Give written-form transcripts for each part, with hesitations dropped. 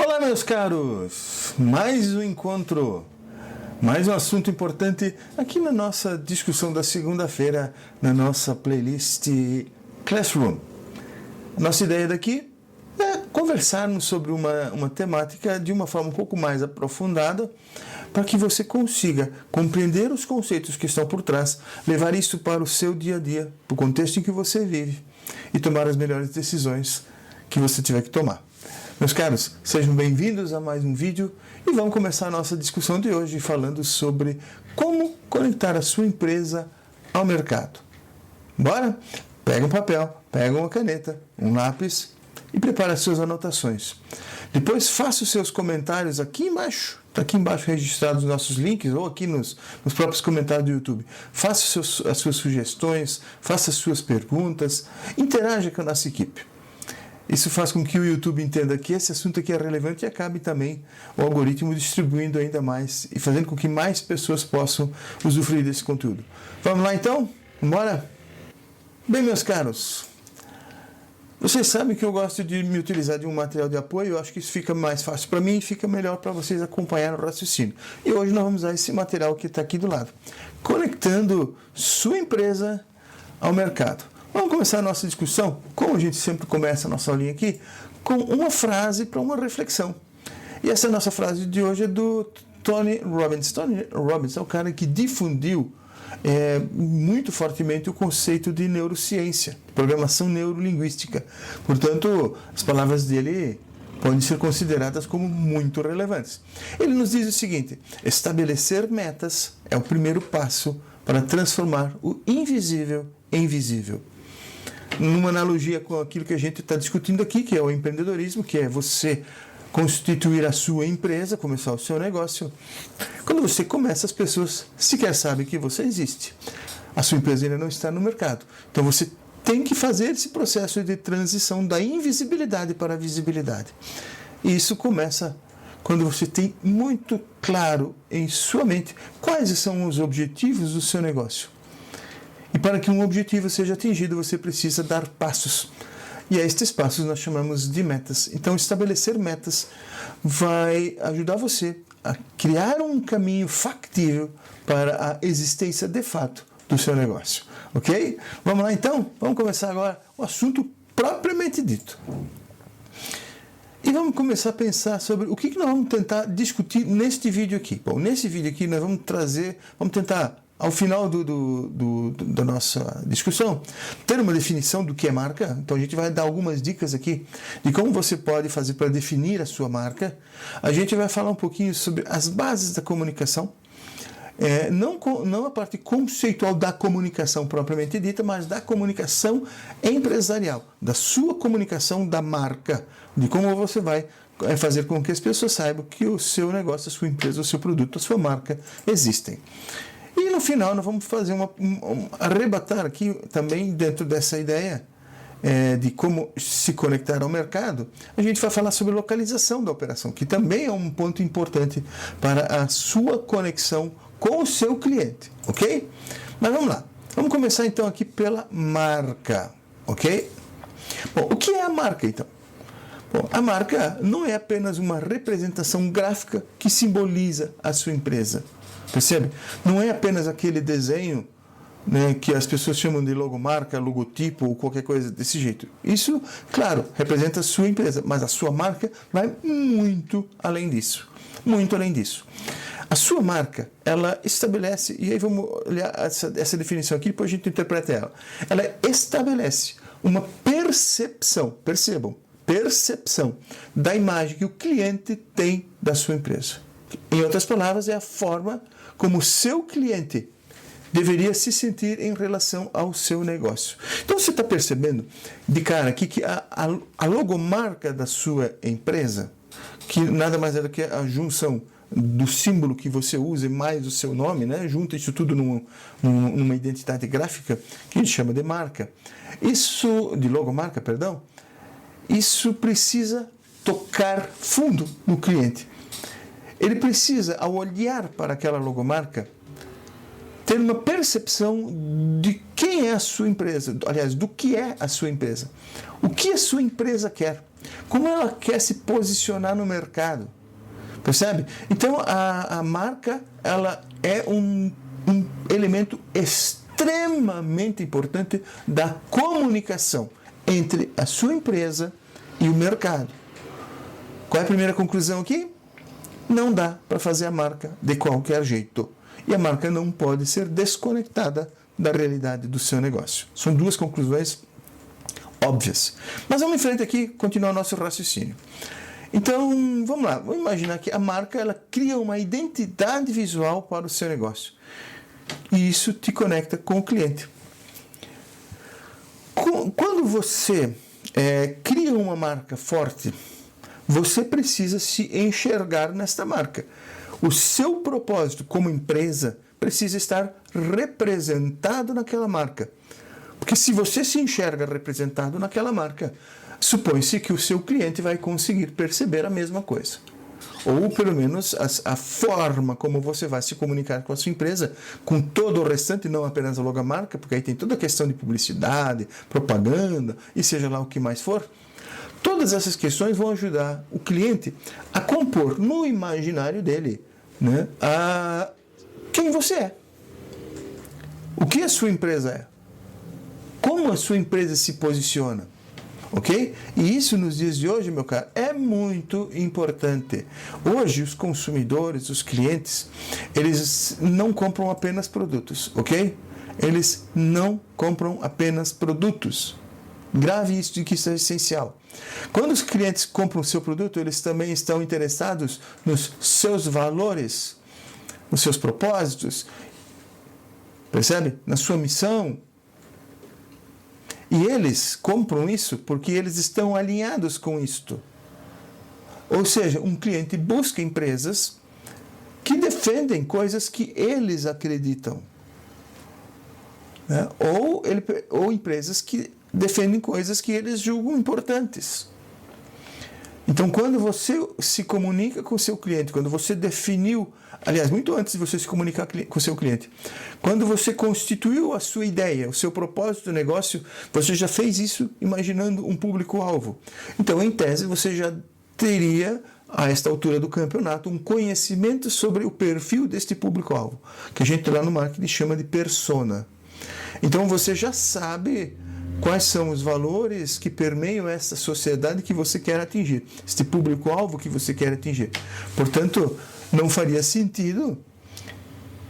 Olá, meus caros! Mais um encontro, mais um assunto importante aqui na nossa discussão da segunda-feira, na nossa playlist Classroom. Nossa ideia daqui é conversarmos sobre uma temática de uma forma um pouco mais aprofundada, para que você consiga compreender os conceitos que estão por trás, levar isso para o seu dia a dia, para o contexto em que você vive e tomar as melhores decisões que você tiver que tomar. Meus caros, sejam bem-vindos a mais um vídeo e vamos começar a nossa discussão de hoje falando sobre como conectar a sua empresa ao mercado. Bora? Pega um papel, pega uma caneta, um lápis e prepare as suas anotações. Depois faça os seus comentários aqui embaixo, está aqui embaixo registrados os nossos links ou aqui nos próprios comentários do YouTube. Faça as suas sugestões, faça as suas perguntas, interaja com a nossa equipe. Isso faz com que o YouTube entenda que esse assunto aqui é relevante e acabe também o algoritmo distribuindo ainda mais e fazendo com que mais pessoas possam usufruir desse conteúdo. Vamos lá então? Bora? Bem, meus caros, vocês sabem que eu gosto de me utilizar de um material de apoio. Eu acho que isso fica mais fácil para mim e fica melhor para vocês acompanharem o raciocínio. E hoje nós vamos usar esse material que está aqui do lado, conectando sua empresa ao mercado. Vamos começar a nossa discussão, como a gente sempre começa a nossa aulinha aqui, com uma frase para uma reflexão. E essa nossa frase de hoje é do Tony Robbins. Tony Robbins é o cara que difundiu muito fortemente o conceito de neurociência, programação neurolinguística. Portanto, as palavras dele podem ser consideradas como muito relevantes. Ele nos diz o seguinte: estabelecer metas é o primeiro passo para transformar o invisível em visível. Numa analogia com aquilo que a gente está discutindo aqui, que é o empreendedorismo, que é você constituir a sua empresa, começar o seu negócio. Quando você começa, as pessoas sequer sabem que você existe. A sua empresa ainda não está no mercado. Então você tem que fazer esse processo de transição da invisibilidade para a visibilidade. E isso começa quando você tem muito claro em sua mente quais são os objetivos do seu negócio. E para que um objetivo seja atingido, você precisa dar passos. E a estes passos nós chamamos de metas. Então, estabelecer metas vai ajudar você a criar um caminho factível para a existência de fato do seu negócio. Ok? Vamos lá então? Vamos começar agora o assunto propriamente dito. E vamos começar a pensar sobre o que nós vamos tentar discutir neste vídeo aqui. Bom, nesse vídeo aqui nós vamos tentar, ao final da nossa discussão, ter uma definição do que é marca. Então a gente vai dar algumas dicas aqui de como você pode fazer para definir a sua marca. A gente vai falar um pouquinho sobre as bases da comunicação. Não a parte conceitual da comunicação propriamente dita, mas da comunicação empresarial, da sua comunicação da marca, de como você vai fazer com que as pessoas saibam que o seu negócio, a sua empresa, o seu produto, a sua marca existem. E no final nós vamos fazer arrebatar aqui também dentro dessa ideia de como se conectar ao mercado. A gente vai falar sobre localização da operação, que também é um ponto importante para a sua conexão com o seu cliente, ok? Mas vamos lá. Vamos começar então aqui pela marca, ok? Bom, o que é a marca então? Bom, a marca não é apenas uma representação gráfica que simboliza a sua empresa. Percebe? Não é apenas aquele desenho, né, que as pessoas chamam de logomarca, logotipo ou qualquer coisa desse jeito. Isso, claro, representa a sua empresa, mas a sua marca vai muito além disso. Muito além disso. A sua marca, ela estabelece, e aí vamos olhar essa definição aqui, depois a gente interpreta ela. Ela estabelece uma percepção, percebam, percepção da imagem que o cliente tem da sua empresa. Em outras palavras, é a forma como o seu cliente deveria se sentir em relação ao seu negócio. Então você está percebendo de cara aqui que a logomarca da sua empresa, que nada mais é do que a junção do símbolo que você usa mais o seu nome, né? Junta isso tudo numa identidade gráfica que a gente chama de marca. Isso, de logomarca, perdão, isso precisa tocar fundo no cliente. Ele precisa, ao olhar para aquela logomarca, ter uma percepção de quem é a sua empresa, aliás, do que é a sua empresa. O que a sua empresa quer? como ela quer se posicionar no mercado. Percebe? Então, a marca, ela é um elemento extremamente importante da comunicação entre a sua empresa e o mercado. Qual é a primeira conclusão aqui? Não dá para fazer a marca de qualquer jeito. E a marca não pode ser desconectada da realidade do seu negócio. São duas conclusões óbvias. Mas vamos em frente aqui, continuar o nosso raciocínio. Então, vamos lá. Vamos imaginar que a marca ela cria uma identidade visual para o seu negócio. E isso te conecta com o cliente. Quando você cria uma marca forte, você precisa se enxergar nesta marca. O seu propósito como empresa precisa estar representado naquela marca. Porque se você se enxerga representado naquela marca, supõe-se que o seu cliente vai conseguir perceber a mesma coisa. Ou, pelo menos, a forma como você vai se comunicar com a sua empresa, com todo o restante, não apenas a logomarca, porque aí tem toda a questão de publicidade, propaganda, e seja lá o que mais for. Todas essas questões vão ajudar o cliente a compor no imaginário dele, né, quem você é. O que a sua empresa é. Como a sua empresa se posiciona. Ok? E isso nos dias de hoje, meu caro, é muito importante. Hoje, os consumidores, os clientes, eles não compram apenas produtos, ok? Eles não compram apenas produtos. Grave isso de que isso é essencial. Quando os clientes compram o seu produto, eles também estão interessados nos seus valores, nos seus propósitos, percebe? Na sua missão. E eles compram isso porque eles estão alinhados com isto. Ou seja, um cliente busca empresas que defendem coisas que eles acreditam. Né? Ou empresas que defendem coisas que eles julgam importantes. Então, quando você se comunica com o seu cliente, quando você definiu, aliás, muito antes de você se comunicar com o seu cliente, quando você constituiu a sua ideia, o seu propósito do negócio, você já fez isso imaginando um público-alvo. Então, em tese, você já teria, a esta altura do campeonato, um conhecimento sobre o perfil deste público-alvo, que a gente lá no marketing chama de persona. Então, você já sabe quais são os valores que permeiam essa sociedade que você quer atingir, este público-alvo que você quer atingir. Portanto, não faria sentido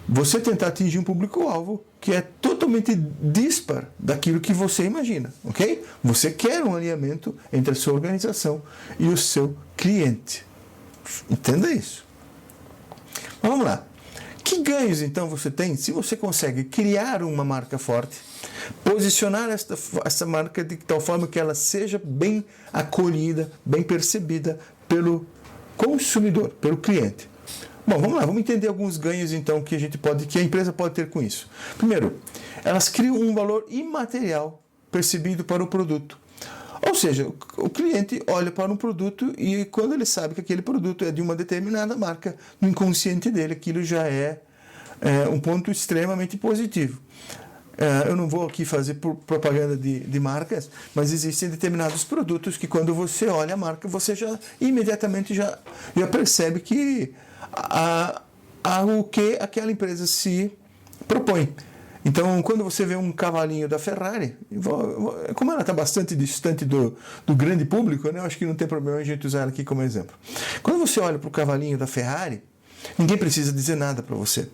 você tentar atingir um público-alvo que é totalmente dispar daquilo que você imagina, ok? Você quer um alinhamento entre a sua organização e o seu cliente. Entenda isso. Vamos lá. Que ganhos, então, você tem se você consegue criar uma marca forte, posicionar essa marca de tal forma que ela seja bem acolhida, bem percebida pelo consumidor, pelo cliente? Bom, vamos lá, vamos entender alguns ganhos, então, que a empresa pode ter com isso. Primeiro, elas criam um valor imaterial percebido para o produto. Ou seja, o cliente olha para um produto e quando ele sabe que aquele produto é de uma determinada marca, no inconsciente dele aquilo já é um ponto extremamente positivo. Eu não vou aqui fazer propaganda de marcas, mas existem determinados produtos que quando você olha a marca, você já imediatamente já percebe que o que aquela empresa se propõe. Então, quando você vê um cavalinho da Ferrari, como ela está bastante distante do grande público, né, eu acho que não tem problema a gente usar ela aqui como exemplo. Quando você olha para o cavalinho da Ferrari, ninguém precisa dizer nada para você.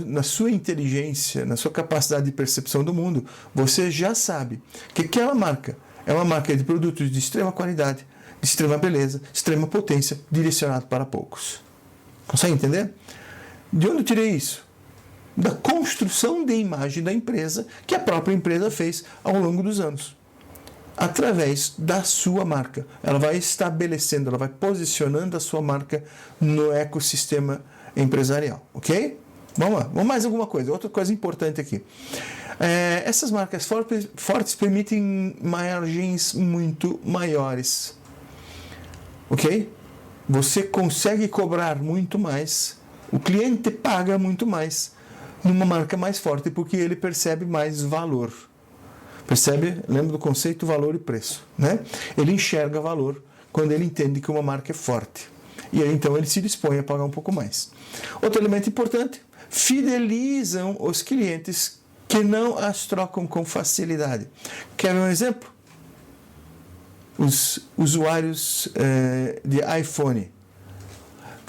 Na sua inteligência, na sua capacidade de percepção do mundo, você já sabe que aquela marca é uma marca de produtos de extrema qualidade, de extrema beleza, extrema potência, direcionado para poucos. Consegue entender? De onde eu tirei isso? Da construção de imagem da empresa que a própria empresa fez ao longo dos anos. Através da sua marca. Ela vai estabelecendo, ela vai posicionando a sua marca no ecossistema empresarial. Ok? Vamos lá. Vamos mais alguma coisa. Outra coisa importante aqui. Essas marcas fortes permitem margens muito maiores. Ok? Você consegue cobrar muito mais. O cliente paga muito mais numa marca mais forte porque ele percebe mais valor. Percebe? Lembra do conceito valor e preço, né? Ele enxerga valor quando ele entende que uma marca é forte. E aí, então, ele se dispõe a pagar um pouco mais. Outro elemento importante, fidelizam os clientes que não as trocam com facilidade. Quer ver um exemplo? Os usuários de iPhone.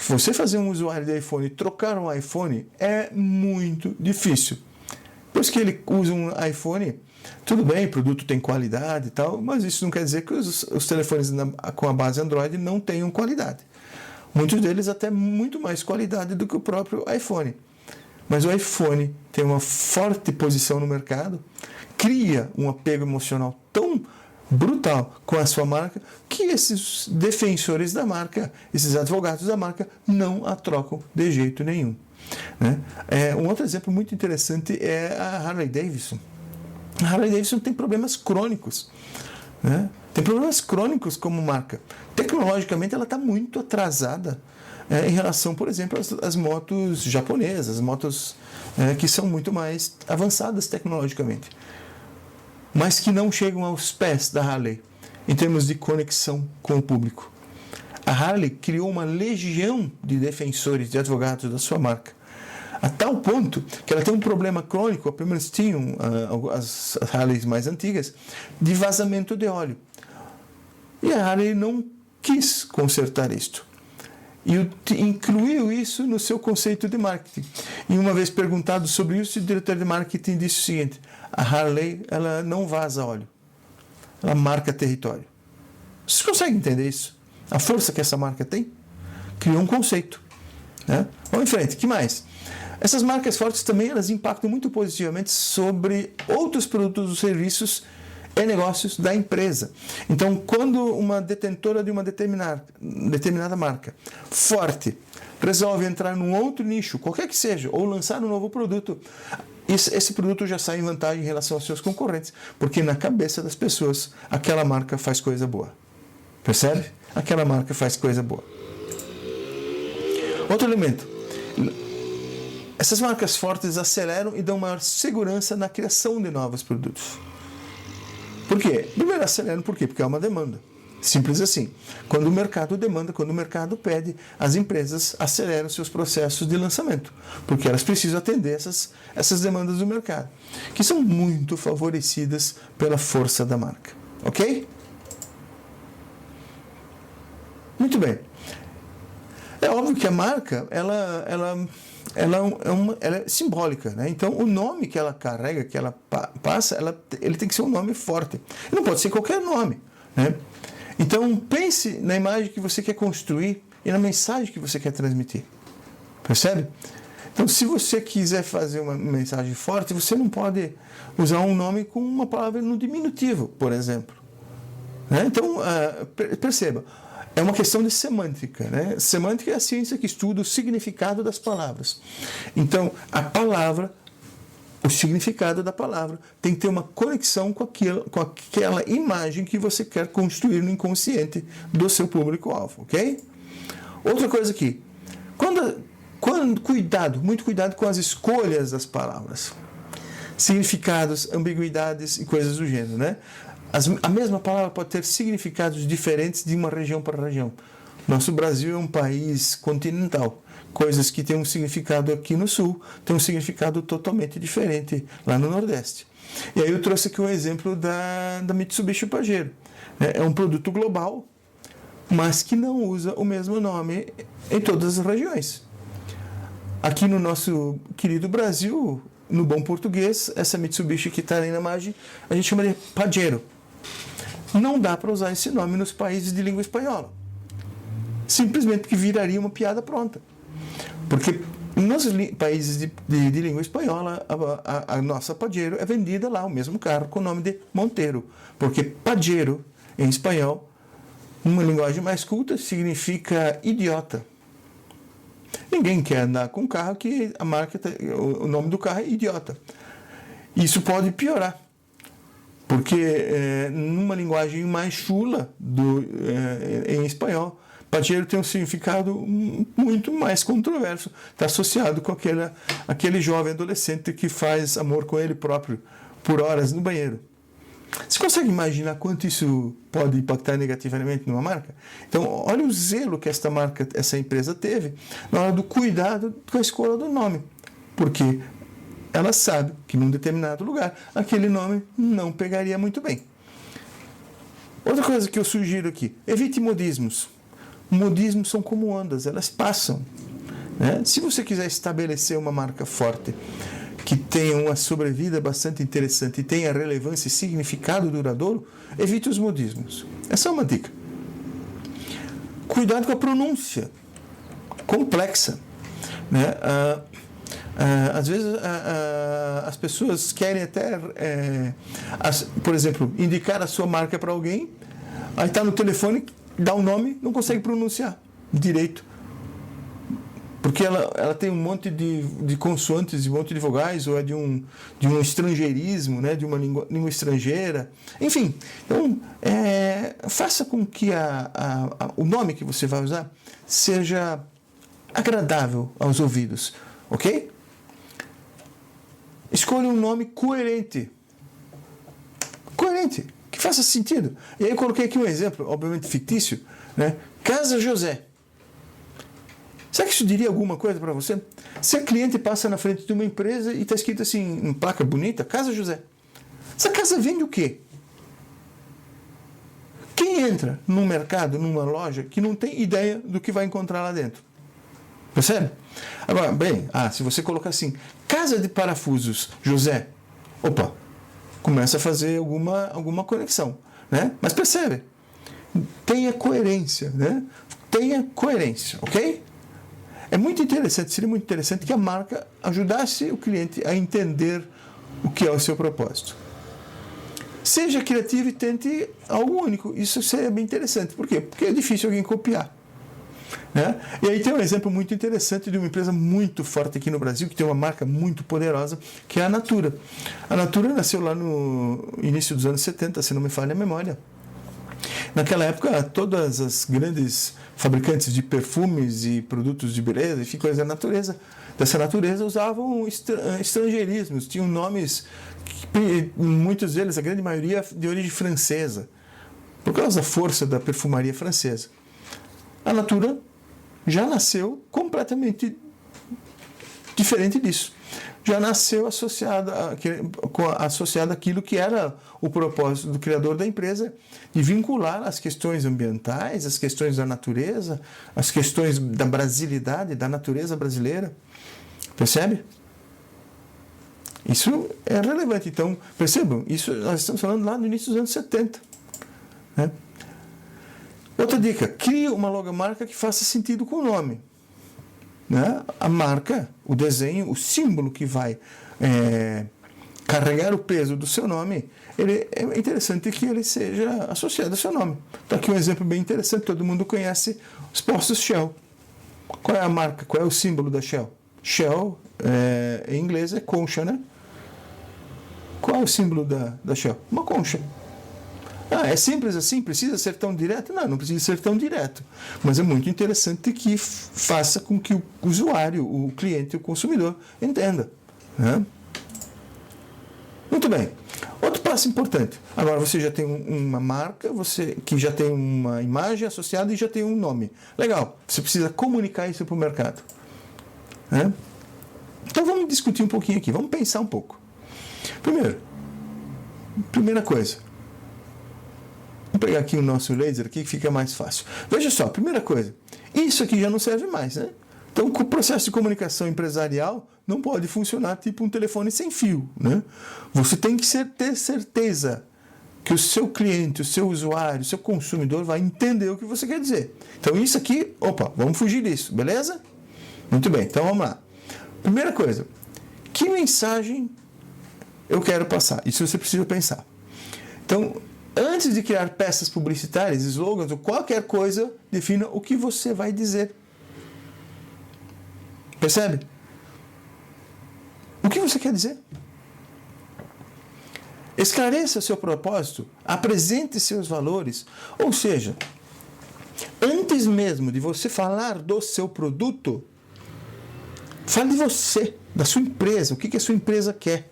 Você fazer um usuário de iPhone e trocar um iPhone é muito difícil. Depois que ele usa um iPhone, tudo bem, o produto tem qualidade e tal, mas isso não quer dizer que os telefones com a base Android não tenham qualidade. Muitos deles até muito mais qualidade do que o próprio iPhone. Mas o iPhone tem uma forte posição no mercado, cria um apego emocional tão brutal com a sua marca, que esses defensores da marca, esses advogados da marca, não a trocam de jeito nenhum. Né? Um outro exemplo muito interessante é a Harley Davidson. A Harley Davidson tem problemas crônicos. Né? Tem problemas crônicos como marca. Tecnologicamente, ela está muito atrasada em relação, por exemplo, às motos japonesas, motos que são muito mais avançadas tecnologicamente, mas que não chegam aos pés da Harley em termos de conexão com o público. A Harley criou uma legião de defensores, de advogados da sua marca, a tal ponto que ela tem um problema crônico, pelo menos tinham as Harleys mais antigas, de vazamento de óleo. E a Harley não quis consertar isto. E incluiu isso no seu conceito de marketing. E uma vez perguntado sobre isso, o diretor de marketing disse o seguinte: a Harley, ela não vaza óleo, ela marca território. Vocês conseguem entender isso? A força que essa marca tem? Criou um conceito. Né? Vamos em frente, o que mais? Essas marcas fortes também elas impactam muito positivamente sobre outros produtos ou serviços e negócios da empresa. Então, quando uma detentora de uma determinada marca forte resolve entrar num outro nicho, qualquer que seja, ou lançar um novo produto, esse produto já sai em vantagem em relação aos seus concorrentes, porque na cabeça das pessoas aquela marca faz coisa boa. Percebe? Aquela marca faz coisa boa. Outro elemento. Essas marcas fortes aceleram e dão maior segurança na criação de novos produtos. Por quê? Primeiro aceleram, por quê? Porque há uma demanda. Simples assim. Quando o mercado demanda, quando o mercado pede, as empresas aceleram seus processos de lançamento, porque elas precisam atender essas demandas do mercado, que são muito favorecidas pela força da marca. Ok? Muito bem. É óbvio que a marca, ela é simbólica, né? Então, o nome que ela carrega, que ela passa, ele tem que ser um nome forte. Não pode ser qualquer nome, né? Então, pense na imagem que você quer construir e na mensagem que você quer transmitir. Percebe? Então, se você quiser fazer uma mensagem forte, você não pode usar um nome com uma palavra no diminutivo, por exemplo. Né? Então, perceba. É uma questão de semântica, né? Semântica é a ciência que estuda o significado das palavras. Então, a palavra, o significado da palavra, tem que ter uma conexão com aquela imagem que você quer construir no inconsciente do seu público-alvo, ok? Outra coisa aqui. Muito cuidado com as escolhas das palavras. Significados, ambiguidades e coisas do gênero, né? A mesma palavra pode ter significados diferentes de uma região para região. Nosso Brasil é um país continental. Coisas que têm um significado aqui no Sul têm um significado totalmente diferente lá no Nordeste. E aí eu trouxe aqui um exemplo da Mitsubishi Pajero. É um produto global, mas que não usa o mesmo nome em todas as regiões. Aqui no nosso querido Brasil, no bom português, essa Mitsubishi que está aí na imagem, a gente chama de Pajero. Não dá para usar esse nome nos países de língua espanhola. Simplesmente porque viraria uma piada pronta. Porque nos países de língua espanhola, a nossa Pajero é vendida lá, o mesmo carro, com o nome de Montero. Porque Pajero, em espanhol, numa linguagem mais culta, significa idiota. Ninguém quer andar com um carro que o nome do carro é idiota. Isso pode piorar. Porque numa linguagem mais chula em espanhol, Pajero tem um significado muito mais controverso. Está associado com aquele jovem adolescente que faz amor com ele próprio por horas no banheiro. Você consegue imaginar quanto isso pode impactar negativamente numa marca? Então, olha o zelo que essa empresa teve na hora do cuidado com a escolha do nome. Porque ela sabe que num determinado lugar aquele nome não pegaria muito bem. Outra coisa que eu sugiro aqui, evite modismos. Modismos são como ondas, elas passam. Né? Se você quiser estabelecer uma marca forte, que tenha uma sobrevida bastante interessante e tenha relevância e significado duradouro, evite os modismos. Essa é uma dica. Cuidado com a pronúncia complexa. Né? Às vezes as pessoas querem até, por exemplo, indicar a sua marca para alguém, aí está no telefone, dá um nome, não consegue pronunciar direito. Porque ela tem um monte de consoantes, um monte de vogais, ou é de um estrangeirismo, né, de uma língua estrangeira. Enfim, então, faça com que o nome que você vai usar seja agradável aos ouvidos, ok? Escolha um nome coerente. Coerente, que faça sentido. E aí eu coloquei aqui um exemplo, obviamente fictício, né? Casa José. Será que isso diria alguma coisa para você? Se a cliente passa na frente de uma empresa e está escrito assim, em placa bonita, Casa José. Essa casa vende o quê? Quem entra num mercado, numa loja, que não tem ideia do que vai encontrar lá dentro? Percebe? Agora, se você colocar assim, Casa de Parafusos José, opa, começa a fazer alguma conexão, né? Mas percebe? Tenha coerência, né? Tenha coerência, ok? Seria muito interessante que a marca ajudasse o cliente a entender o que é o seu propósito. Seja criativo e tente algo único. Isso seria bem interessante. Por quê? Porque é difícil alguém copiar. Né? E aí tem um exemplo muito interessante de uma empresa muito forte aqui no Brasil, que tem uma marca muito poderosa, que é a Natura. A Natura nasceu lá no início dos anos 70, se não me falha a memória. Naquela época, todas as grandes fabricantes de perfumes e produtos de beleza, enfim, coisas dessa natureza, usavam estrangeirismos, tinham nomes, muitos deles, a grande maioria, de origem francesa, por causa da força da perfumaria francesa. A Natura já nasceu completamente diferente disso. Já nasceu associada àquilo que era o propósito do criador da empresa, de vincular as questões ambientais, as questões da natureza, as questões da brasilidade, da natureza brasileira. Percebe? Isso é relevante. Então, percebam, isso nós estamos falando lá no início dos anos 70. Né? Outra dica, crie uma logomarca que faça sentido com o nome. Né? A marca, o desenho, o símbolo que vai carregar o peso do seu nome, é interessante que ele seja associado ao seu nome. Então aqui um exemplo bem interessante, todo mundo conhece os postos Shell. Qual é a marca? Qual é o símbolo da Shell? Shell, em inglês, é concha, né? Qual é o símbolo da Shell? Uma concha. É simples assim? Precisa ser tão direto? Não precisa ser tão direto. Mas é muito interessante que faça com que o usuário, o cliente, o consumidor entenda. Né? Muito bem. Outro passo importante. Agora você já tem uma marca, que já tem uma imagem associada e já tem um nome. Legal. Você precisa comunicar isso para o mercado. Né? Então vamos discutir um pouquinho aqui. Vamos pensar um pouco. Primeira coisa. Vou pegar aqui o nosso laser aqui que fica mais fácil. Veja só, primeira coisa, isso aqui já não serve mais, né? Então, o processo de comunicação empresarial não pode funcionar tipo um telefone sem fio, né? Você tem que ter certeza que o seu cliente, o seu usuário, o seu consumidor vai entender o que você quer dizer. Então, isso aqui, vamos fugir disso, beleza? Muito bem, então vamos lá. Primeira coisa, que mensagem eu quero passar? Isso você precisa pensar. Então, antes de criar peças publicitárias, slogans ou qualquer coisa, defina o que você vai dizer. Percebe? O que você quer dizer? Esclareça seu propósito, apresente seus valores, ou seja, antes mesmo de você falar do seu produto, fale de você, da sua empresa, o que a sua empresa quer.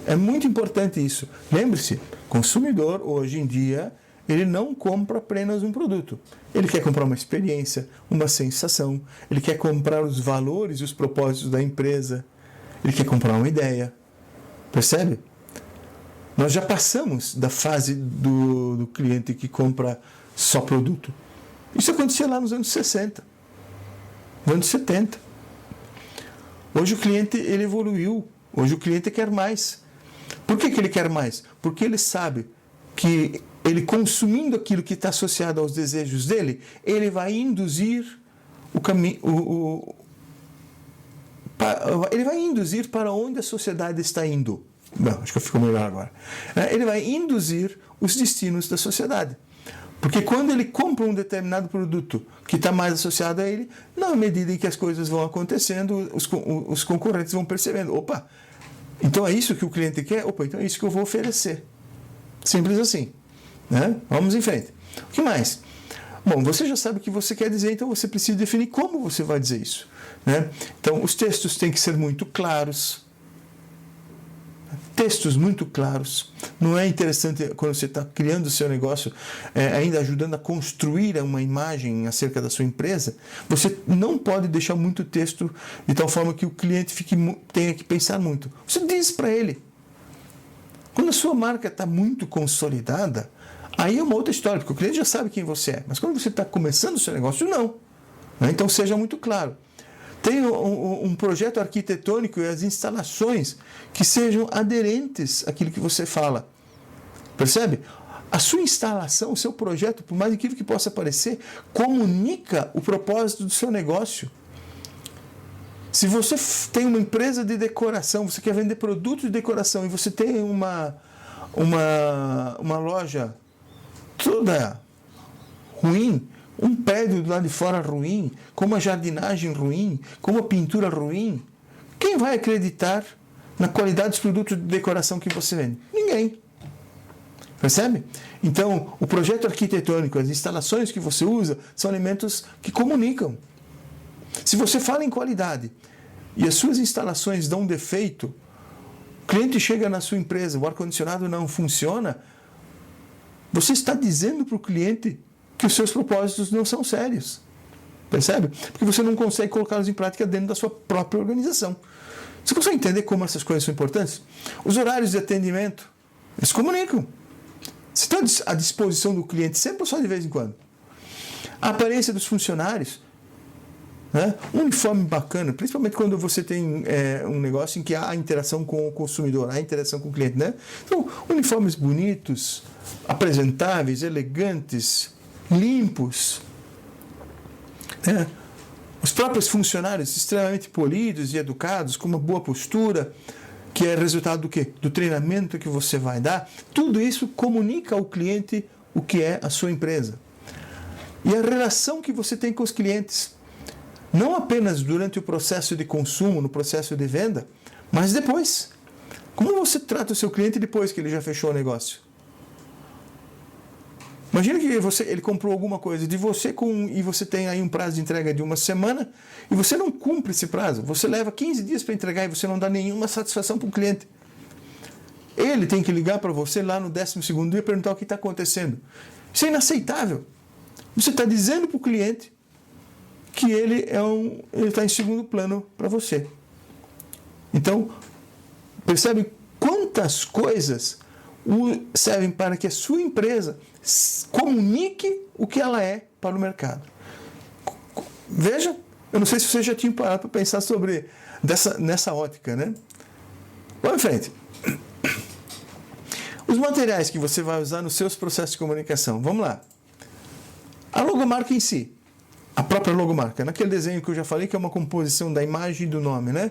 É muito importante isso. Lembre-se, consumidor, hoje em dia, ele não compra apenas um produto. Ele quer comprar uma experiência, uma sensação, ele quer comprar os valores e os propósitos da empresa, ele quer comprar uma ideia. Percebe? Nós já passamos da fase do cliente que compra só produto. Isso acontecia lá nos anos 60, nos anos 70. Hoje o cliente ele evoluiu, hoje o cliente quer mais. Por que ele quer mais? Porque ele sabe que ele consumindo aquilo que está associado aos desejos dele, ele vai induzir o caminho, ele vai induzir para onde a sociedade está indo. Bom, acho que ficou melhor agora. Ele vai induzir os destinos da sociedade. Porque quando ele compra um determinado produto que está mais associado a ele, na medida em que as coisas vão acontecendo, os concorrentes vão percebendo, opa, então é isso que o cliente quer? Opa, então é isso que eu vou oferecer. Simples assim. Né? Vamos em frente. O que mais? Bom, você já sabe o que você quer dizer, então você precisa definir como você vai dizer isso. Né? Então, os textos têm que ser muito claros. Textos muito claros. Não é interessante quando você está criando o seu negócio, ainda ajudando a construir uma imagem acerca da sua empresa, você não pode deixar muito texto de tal forma que o cliente tenha que pensar muito. Você diz para ele. Quando a sua marca está muito consolidada, aí é uma outra história, porque o cliente já sabe quem você é. Mas quando você está começando o seu negócio, não. Então seja muito claro. Tenha um projeto arquitetônico e as instalações que sejam aderentes àquilo que você fala. Percebe? A sua instalação, o seu projeto, por mais incrível que possa parecer, comunica o propósito do seu negócio. Se você tem uma empresa de decoração, você quer vender produtos de decoração e você tem uma loja toda ruim, um prédio do lado de fora ruim, com uma jardinagem ruim, com uma pintura ruim, quem vai acreditar na qualidade dos produtos de decoração que você vende? Ninguém. Percebe? Então, o projeto arquitetônico, as instalações que você usa, são elementos que comunicam. Se você fala em qualidade e as suas instalações dão defeito, o cliente chega na sua empresa, o ar-condicionado não funciona, você está dizendo para o cliente que os seus propósitos não são sérios. Percebe? Porque você não consegue colocá-los em prática dentro da sua própria organização. Você consegue entender como essas coisas são importantes? Os horários de atendimento, eles comunicam. Se está à disposição do cliente sempre ou só de vez em quando? A aparência dos funcionários, né? Um uniforme bacana, principalmente quando você tem um negócio em que há a interação com o consumidor, há a interação com o cliente. Né? Então, uniformes bonitos, apresentáveis, elegantes, limpos, né? Os próprios funcionários extremamente polidos e educados, com uma boa postura, que é resultado do quê? Do treinamento que você vai dar. Tudo isso comunica ao cliente o que é a sua empresa. E a relação que você tem com os clientes, não apenas durante o processo de consumo, no processo de venda, mas depois. Como você trata o seu cliente depois que ele já fechou o negócio? Imagina que ele comprou alguma coisa de você e você tem aí um prazo de entrega de uma semana e você não cumpre esse prazo. Você leva 15 dias para entregar e você não dá nenhuma satisfação para o cliente. Ele tem que ligar para você lá no 12º dia e perguntar o que está acontecendo. Isso é inaceitável. Você está dizendo para o cliente que ele está em segundo plano para você. Então, percebe quantas coisas servem para que a sua empresa comunique o que ela é para o mercado. Veja, eu não sei se você já tinha parado para pensar nessa ótica, né? Vamos em frente. Os materiais que você vai usar nos seus processos de comunicação. Vamos lá. A logomarca em si. A própria logomarca. Naquele desenho que eu já falei, que é uma composição da imagem e do nome, né?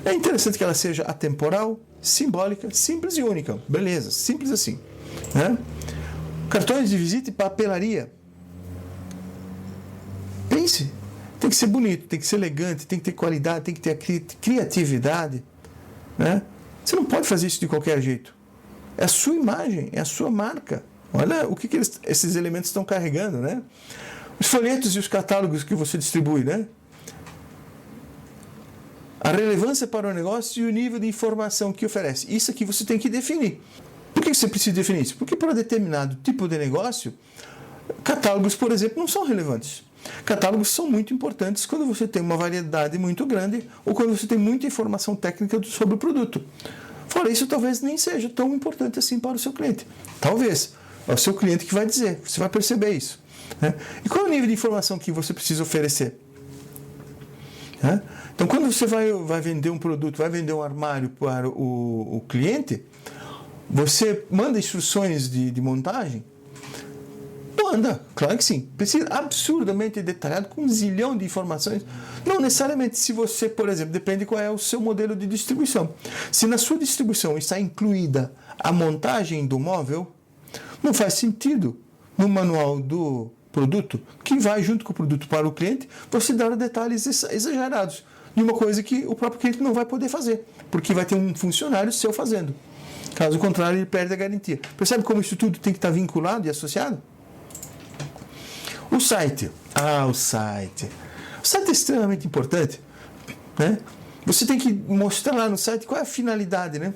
É interessante que ela seja atemporal, simbólica, simples e única. Beleza, simples assim. Né? Cartões de visita e papelaria. Pense, tem que ser bonito, tem que ser elegante, tem que ter qualidade, tem que ter criatividade. Né? Você não pode fazer isso de qualquer jeito. É a sua imagem, é a sua marca. Olha o que esses elementos estão carregando. Né? Os folhetos e os catálogos que você distribui, né? A relevância para o negócio e o nível de informação que oferece. Isso aqui você tem que definir. Por que você precisa definir isso? Porque para determinado tipo de negócio, catálogos, por exemplo, não são relevantes. Catálogos são muito importantes quando você tem uma variedade muito grande ou quando você tem muita informação técnica sobre o produto. Fora isso, talvez nem seja tão importante assim para o seu cliente. Talvez. É o seu cliente que vai dizer, você vai perceber isso. Né? E qual é o nível de informação que você precisa oferecer? Né? Então, quando você vai vender um produto, vai vender um armário para o cliente, você manda instruções de montagem? Manda, claro que sim. Precisa absurdamente detalhado, com um zilhão de informações. Não necessariamente se você, por exemplo, depende qual é o seu modelo de distribuição. Se na sua distribuição está incluída a montagem do móvel, não faz sentido no manual do produto, que vai junto com o produto para o cliente, você dar detalhes exagerados de uma coisa que o próprio cliente não vai poder fazer, porque vai ter um funcionário seu fazendo. Caso contrário, ele perde a garantia. Percebe como isso tudo tem que estar vinculado e associado? O site. O site. O site é extremamente importante. Né? Você tem que mostrar lá no site qual é a finalidade, né,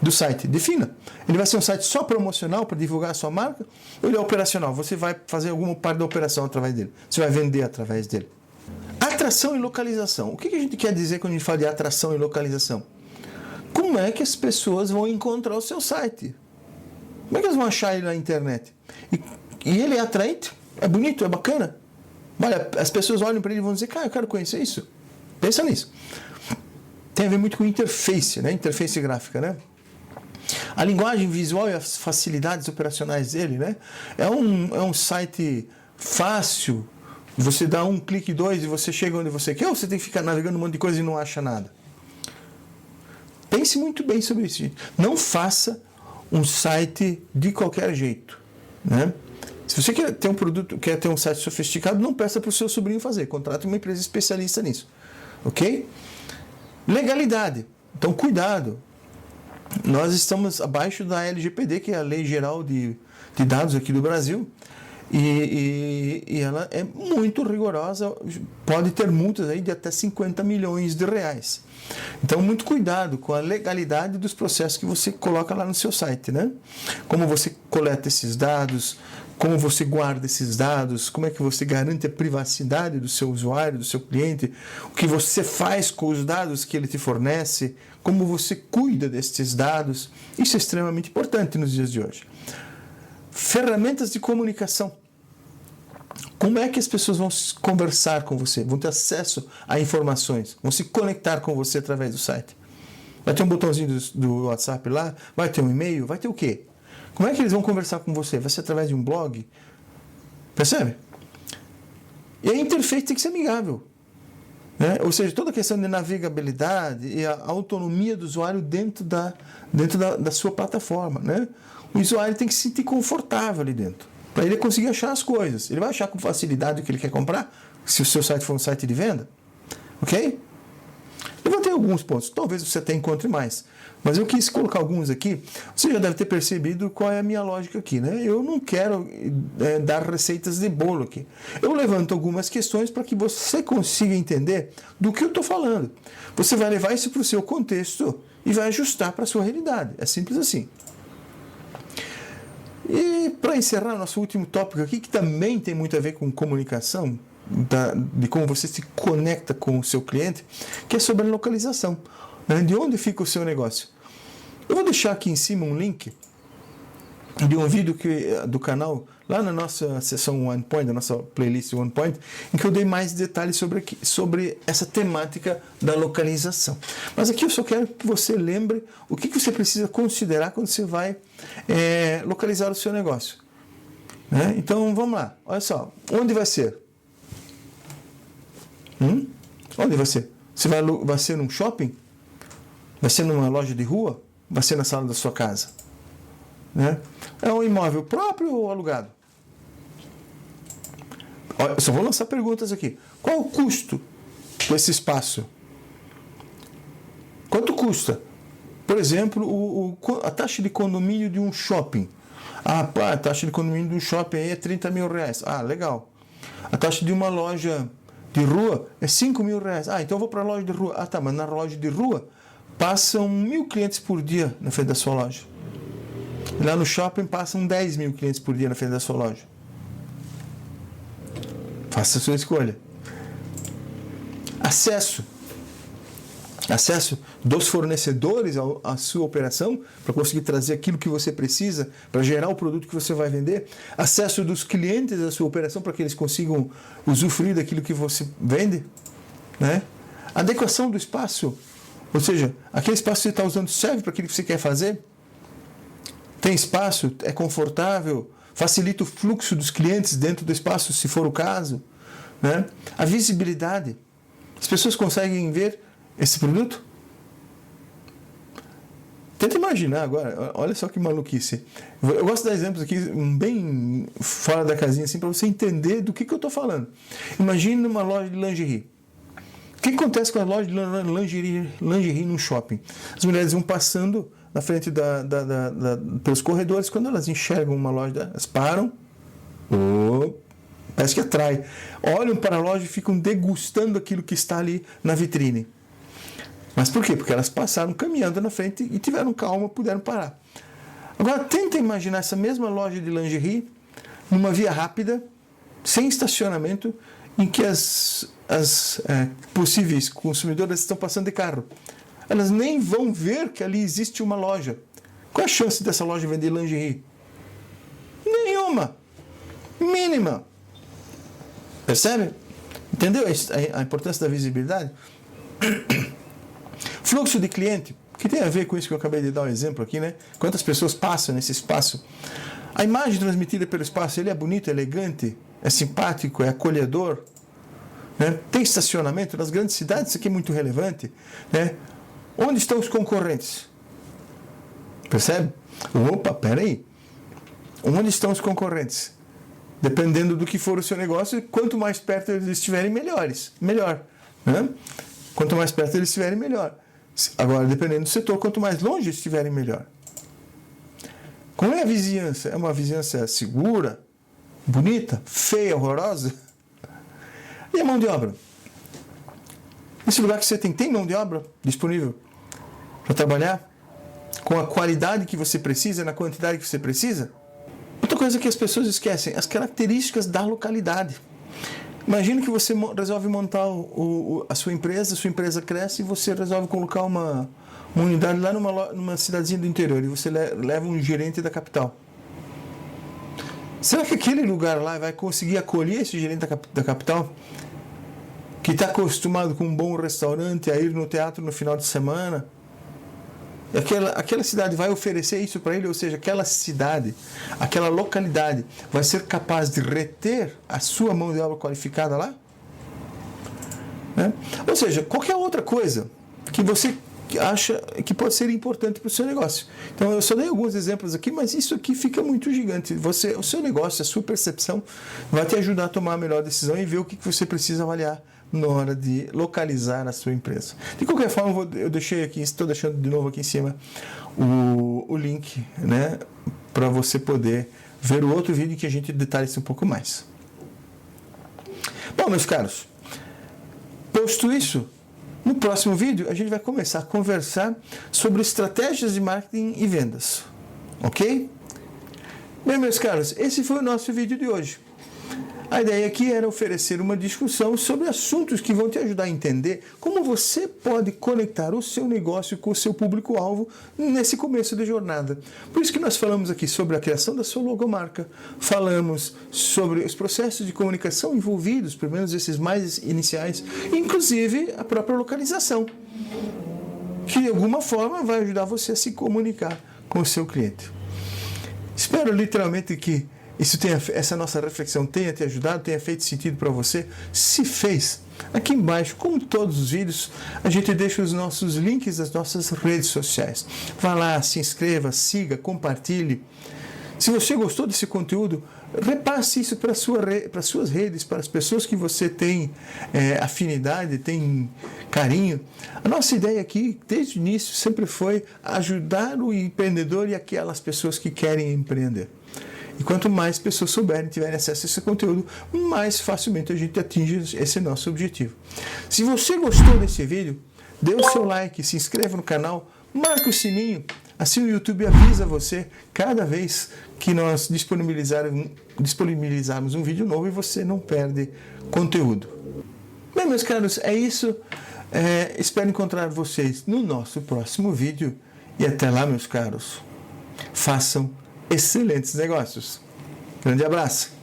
do site. Defina. Ele vai ser um site só promocional para divulgar a sua marca ou ele é operacional? Você vai fazer alguma parte da operação através dele. Você vai vender através dele. Atração e localização. O que a gente quer dizer quando a gente fala de atração e localização? Como é que as pessoas vão encontrar o seu site? Como é que elas vão achar ele na internet? E ele é atraente? É bonito? É bacana? Olha, as pessoas olham para ele e vão dizer, cara, eu quero conhecer isso. Pensa nisso. Tem a ver muito com interface, né? Interface gráfica, né? A linguagem visual e as facilidades operacionais dele, né? É um site fácil. Você dá um clique, dois e você chega onde você quer, ou você tem que ficar navegando um monte de coisa e não acha nada? Pense muito bem sobre isso, gente. Não faça um site de qualquer jeito, né? Se você quer ter um produto, quer ter um site sofisticado, não peça para o seu sobrinho fazer. Contrate uma empresa especialista nisso. Ok? Legalidade. Então, cuidado. Nós estamos abaixo da LGPD, que é a Lei Geral de Dados aqui do Brasil. E ela é muito rigorosa, pode ter multas aí de até 50 milhões de reais. Então, muito cuidado com a legalidade dos processos que você coloca lá no seu site, né? Como você coleta esses dados, como você guarda esses dados, como é que você garante a privacidade do seu usuário, do seu cliente, o que você faz com os dados que ele te fornece, como você cuida desses dados. Isso é extremamente importante nos dias de hoje. Ferramentas de comunicação. Como é que as pessoas vão conversar com você? Vão ter acesso a informações? Vão se conectar com você através do site? Vai ter um botãozinho do WhatsApp lá? Vai ter um e-mail? Vai ter o quê? Como é que eles vão conversar com você? Vai ser através de um blog? Percebe? E a interface tem que ser amigável. Né? Ou seja, toda a questão de navegabilidade e a autonomia do usuário dentro da sua plataforma. Né? O usuário tem que se sentir confortável ali dentro, para ele conseguir achar as coisas. Ele vai achar com facilidade o que ele quer comprar, se o seu site for um site de venda. Ok? Levantei alguns pontos, talvez você até encontre mais. Mas eu quis colocar alguns aqui. Você já deve ter percebido qual é a minha lógica aqui, né? Eu não quero dar receitas de bolo aqui. Eu levanto algumas questões para que você consiga entender do que eu estou falando. Você vai levar isso para o seu contexto e vai ajustar para a sua realidade. É simples assim. E para encerrar nosso último tópico aqui, que também tem muito a ver com comunicação, de como você se conecta com o seu cliente, que é sobre a localização, né? De onde fica o seu negócio. Eu vou deixar aqui em cima um link de um vídeo do canal, lá na nossa seção One Point, da nossa playlist One Point, em que eu dei mais detalhes sobre essa temática da localização. Mas aqui eu só quero que você lembre o que você precisa considerar quando você vai localizar o seu negócio. Né? Então, vamos lá. Olha só. Onde vai ser? Onde vai ser? Vai ser num shopping? Vai ser numa loja de rua? Vai ser na sala da sua casa? Né? É um imóvel próprio ou alugado? Eu só vou lançar perguntas aqui. Qual o custo desse espaço? Quanto custa? Por exemplo, a taxa de condomínio de um shopping. A taxa de condomínio de um shopping aí é 30 mil reais. Legal. A taxa de uma loja de rua é 5 mil reais. Então eu vou para a loja de rua. Mas na loja de rua passam 1.000 clientes por dia na frente da sua loja. Lá no shopping passam 10 mil clientes por dia na frente da sua loja. Faça a sua escolha. Acesso dos fornecedores à sua operação para conseguir trazer aquilo que você precisa para gerar o produto que você vai vender. Acesso dos clientes à sua operação para que eles consigam usufruir daquilo que você vende, né? Adequação do espaço, ou seja, aquele espaço que você está usando serve para aquilo que você quer fazer? Tem espaço? É confortável? Facilita o fluxo dos clientes dentro do espaço, se for o caso, né? A visibilidade. As pessoas conseguem ver esse produto? Tenta imaginar agora, olha só que maluquice. Eu gosto de dar exemplos aqui bem fora da casinha, assim, para você entender do que eu estou falando. Imagine uma loja de lingerie. O que acontece com a loja de lingerie num shopping? As mulheres vão passando na frente pelos corredores, quando elas enxergam uma loja, elas param, parece que atrai, olham para a loja e ficam degustando aquilo que está ali na vitrine. Mas por quê? Porque elas passaram caminhando na frente e tiveram calma, puderam parar. Agora tenta imaginar essa mesma loja de lingerie numa via rápida, sem estacionamento, em que as possíveis consumidoras estão passando de carro. Elas nem vão ver que ali existe uma loja. Qual é a chance dessa loja vender lingerie? Nenhuma. Mínima. Percebe? Entendeu a importância da visibilidade? Fluxo de cliente, que tem a ver com isso que eu acabei de dar um exemplo aqui, né? Quantas pessoas passam nesse espaço? A imagem transmitida pelo espaço, ele é bonito, é elegante, é simpático, é acolhedor, né? Tem estacionamento nas grandes cidades, isso aqui é muito relevante, né? Onde estão os concorrentes? Percebe? Opa, peraí. Onde estão os concorrentes? Dependendo do que for o seu negócio, quanto mais perto eles estiverem, melhor. Né? Quanto mais perto eles estiverem, melhor. Agora, dependendo do setor, quanto mais longe estiverem, melhor. Como é a vizinhança? É uma vizinhança segura, bonita, feia, horrorosa? E a mão de obra? Nesse lugar que você tem mão de obra disponível para trabalhar com a qualidade que você precisa, na quantidade que você precisa? Outra coisa que as pessoas esquecem, as características da localidade. Imagina que você resolve montar a sua empresa cresce e você resolve colocar uma unidade lá numa cidadezinha do interior e você leva um gerente da capital. Será que aquele lugar lá vai conseguir acolher esse gerente da capital? Que está acostumado com um bom restaurante, a ir no teatro no final de semana? Aquela cidade vai oferecer isso para ele, ou seja, aquela cidade, aquela localidade vai ser capaz de reter a sua mão de obra qualificada lá? Né? Ou seja, qualquer outra coisa que você acha que pode ser importante para o seu negócio. Então eu só dei alguns exemplos aqui, mas isso aqui fica muito gigante. O seu negócio, a sua percepção vai te ajudar a tomar a melhor decisão e ver o que você precisa avaliar na hora de localizar a sua empresa. De qualquer forma, eu deixei aqui, estou deixando de novo aqui em cima o link, né, para você poder ver o outro vídeo que a gente detalha isso um pouco mais. Bom, meus caros, posto isso, no próximo vídeo a gente vai começar a conversar sobre estratégias de marketing e vendas, ok? Bem, meus caros, esse foi o nosso vídeo de hoje. A ideia aqui era oferecer uma discussão sobre assuntos que vão te ajudar a entender como você pode conectar o seu negócio com o seu público-alvo nesse começo de jornada. Por isso que nós falamos aqui sobre a criação da sua logomarca, falamos sobre os processos de comunicação envolvidos, pelo menos esses mais iniciais, inclusive a própria localização, que de alguma forma vai ajudar você a se comunicar com o seu cliente. Espero literalmente que essa nossa reflexão tenha te ajudado, tenha feito sentido para você. Se fez, aqui embaixo, como todos os vídeos, a gente deixa os nossos links das nossas redes sociais. Vá lá, se inscreva, siga, compartilhe. Se você gostou desse conteúdo, repasse isso para as suas redes, para as pessoas que você tem afinidade, tem carinho. A nossa ideia aqui, desde o início, sempre foi ajudar o empreendedor e aquelas pessoas que querem empreender. E quanto mais pessoas souberem, tiverem acesso a esse conteúdo, mais facilmente a gente atinge esse nosso objetivo. Se você gostou desse vídeo, dê o seu like, se inscreva no canal, marque o sininho, Assim o YouTube avisa você cada vez que nós disponibilizarmos um vídeo novo e você não perde conteúdo. Bem, meus caros, é isso. Espero encontrar vocês no nosso próximo vídeo. E até lá, meus caros, façam excelentes negócios. Grande abraço!